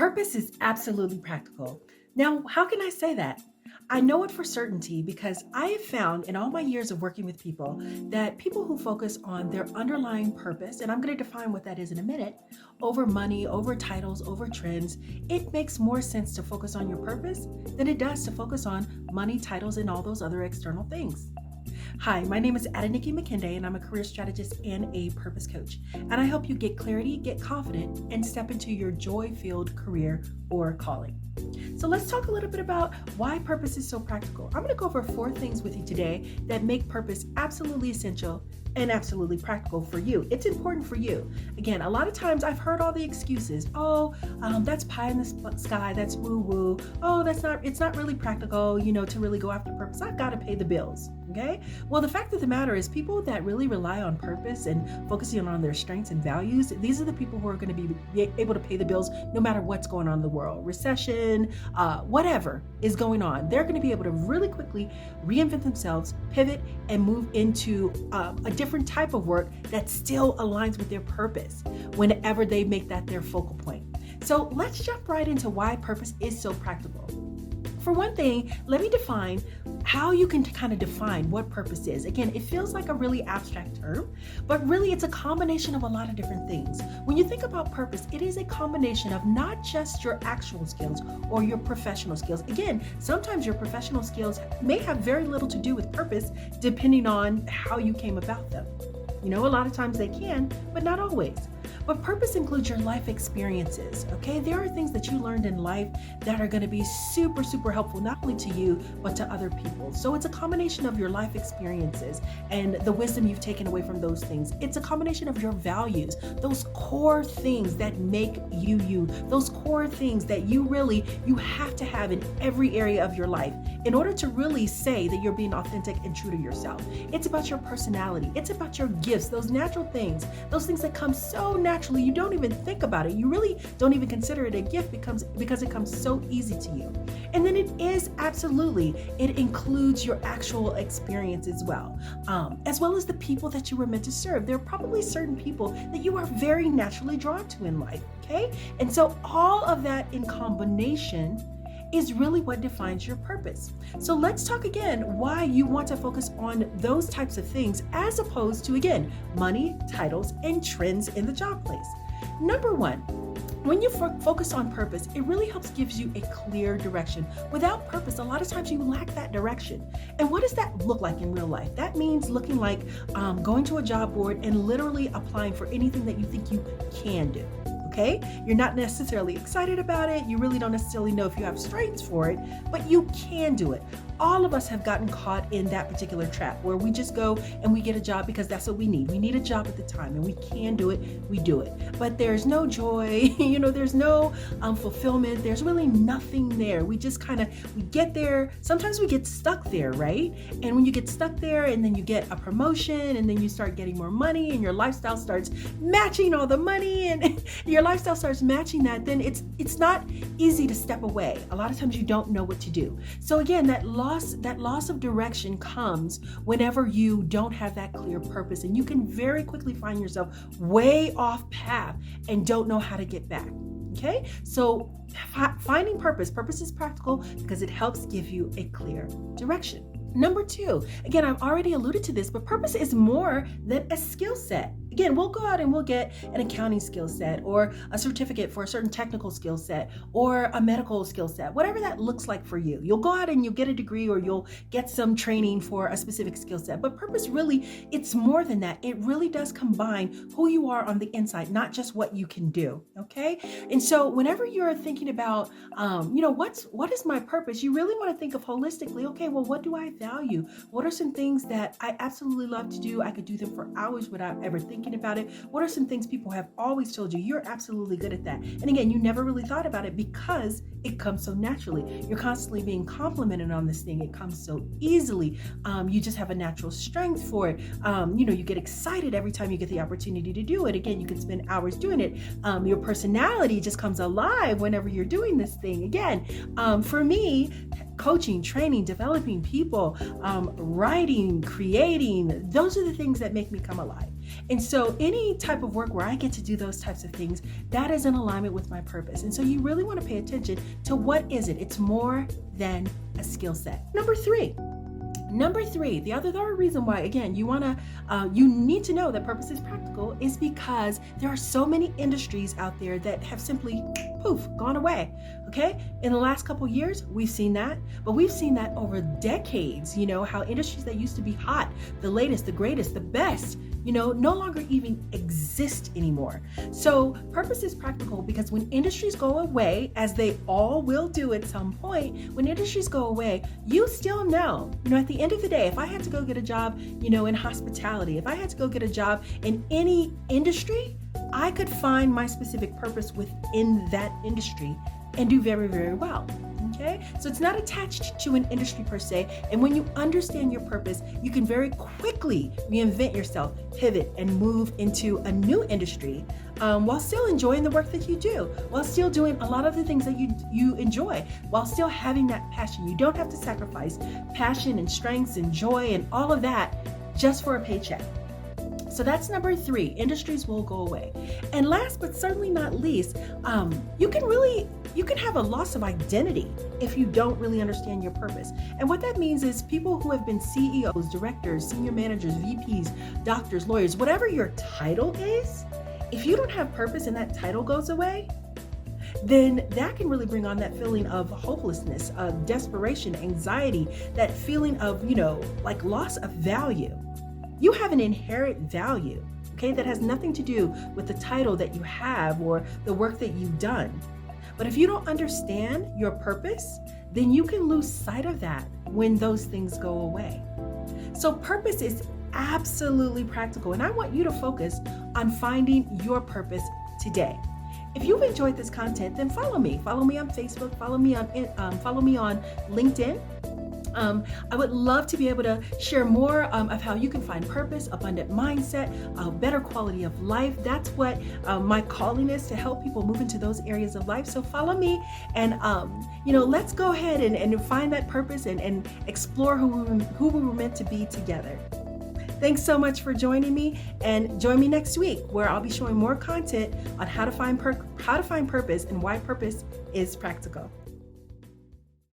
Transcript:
Purpose is absolutely practical. Now, how can I say that? I know it for certainty because I have found in all my years of working with people that people who focus on their underlying purpose, and I'm going to define what that is in a minute, over money, over titles, over trends, it makes more sense to focus on your purpose than it does to focus on money, titles, and all those other external things. Hi, my name is Adeniki McKinday, and I'm a career strategist and a purpose coach. And I help you get clarity, get confident, and step into your joy-filled career or calling. So let's talk a little bit about why purpose is so practical. I'm going to go over 4 things with you today that make purpose absolutely essential and absolutely practical for you. It's important for you. Again, a lot of times I've heard all the excuses. That's pie in the sky. That's woo woo. It's not really practical, to really go after purpose. I've got to pay the bills. Okay. Well, the fact of the matter is people that really rely on purpose and focusing on their strengths and values, these are the people who are going to be able to pay the bills no matter what's going on in the world, recession, whatever is going on. They're going to be able to really quickly reinvent themselves, pivot, and move into a different type of work that still aligns with their purpose whenever they make that their focal point. So let's jump right into why purpose is so practical. For one thing, let me define how you can kind of define what purpose is. Again, it feels like a really abstract term, but really it's a combination of a lot of different things. When you think about purpose, it is a combination of not just your actual skills or your professional skills. Again, sometimes your professional skills may have very little to do with purpose depending on how you came about them. A lot of times they can, but not always. But purpose includes your life experiences, okay? There are things that you learned in life that are going to be super, super helpful, not only to you, but to other people. So it's a combination of your life experiences and the wisdom you've taken away from those things. It's a combination of your values, those core things that make you you, those core things that you have to have in every area of your life in order to really say that you're being authentic and true to yourself. It's about your personality. It's about your gifts, those natural things, those things that come so naturally, you don't even think about it. You really don't even consider it a gift because it comes so easy to you. And then it includes your actual experience as well as the people that you were meant to serve. There are probably certain people that you are very naturally drawn to in life, okay? And so all of that in combination is really what defines your purpose. So let's talk again why you want to focus on those types of things as opposed to, again, money, titles, and trends in the job place. Number one, when you focus on purpose, it really gives you a clear direction. Without purpose, a lot of times you lack that direction. And what does that look like in real life? That means looking like going to a job board and literally applying for anything that you think you can do. Okay? You're not necessarily excited about it. You really don't necessarily know if you have strengths for it, but you can do it. All of us have gotten caught in that particular trap where we just go and we get a job because that's what we need. We need a job at the time and we can do it. We do it. But there's no joy, there's no fulfillment. There's really nothing there. We just we get there. Sometimes we get stuck there, right? And when you get stuck there and then you get a promotion and then you start getting more money and your lifestyle starts matching all the money and your lifestyle starts matching that, then it's not easy to step away. A lot of times you don't know what to do. So again, that loss of direction comes whenever you don't have that clear purpose, and you can very quickly find yourself way off path and don't know how to get back. Okay, so finding purpose is practical because it helps give you a clear direction. Number 2, again, I've already alluded to this, but purpose is more than a skill set. Again, we'll go out and we'll get an accounting skill set or a certificate for a certain technical skill set or a medical skill set, whatever that looks like for you. You'll go out and you'll get a degree or you'll get some training for a specific skill set. But purpose really, it's more than that. It really does combine who you are on the inside, not just what you can do. Okay. And so whenever you're thinking about, what is my purpose? You really want to think of holistically, okay, well, what do I value? What are some things that I absolutely love to do? I could do them for hours without ever thinking about it. What are some things people have always told you you're absolutely good at that? And again, you never really thought about it because it comes so naturally. You're constantly being complimented on this thing. It comes so easily. You just have a natural strength for it. You get excited every time you get the opportunity to do it. Again, you can spend hours doing it. Your personality just comes alive whenever you're doing this thing. Again, for me, coaching, training, developing people, writing, creating, those are the things that make me come alive. And so any type of work where I get to do those types of things, that is in alignment with my purpose. And so you really want to pay attention to what is it? It's more than a skill set. Number three, the other reason why, again, you need to know that purpose is practical is because there are so many industries out there that have simply, poof, gone away. Okay. In the last couple years, we've seen that, but we've seen that over decades, how industries that used to be hot, the latest, the greatest, the best, no longer even exist anymore. So purpose is practical because when industries go away, as they all will do at some point, when industries go away, you still know, at the end of the day, if I had to go get a job, in hospitality, if I had to go get a job in any industry, I could find my specific purpose within that industry and do very, very well. Okay, so it's not attached to an industry per se. And when you understand your purpose, you can very quickly reinvent yourself, pivot, and move into a new industry while still enjoying the work that you do, while still doing a lot of the things that you enjoy, while still having that passion. You don't have to sacrifice passion and strengths and joy and all of that just for a paycheck. So that's number three. Industries will go away. And last but certainly not least, you can have a loss of identity if you don't really understand your purpose. And what that means is people who have been CEOs, directors, senior managers, VPs, doctors, lawyers, whatever your title is, if you don't have purpose and that title goes away, then that can really bring on that feeling of hopelessness, desperation, anxiety, that feeling of, like loss of value. You have an inherent value, okay, that has nothing to do with the title that you have or the work that you've done. But if you don't understand your purpose, then you can lose sight of that when those things go away. So purpose is absolutely practical, and I want you to focus on finding your purpose today. If you've enjoyed this content, then follow me. Follow me on Facebook. Follow me on LinkedIn. I would love to be able to share more of how you can find purpose, abundant mindset, better quality of life. That's what my calling is, to help people move into those areas of life. So follow me and, let's go ahead and find that purpose and explore who we were meant to be together. Thanks so much for joining me, and join me next week where I'll be showing more content on how to find purpose and why purpose is practical.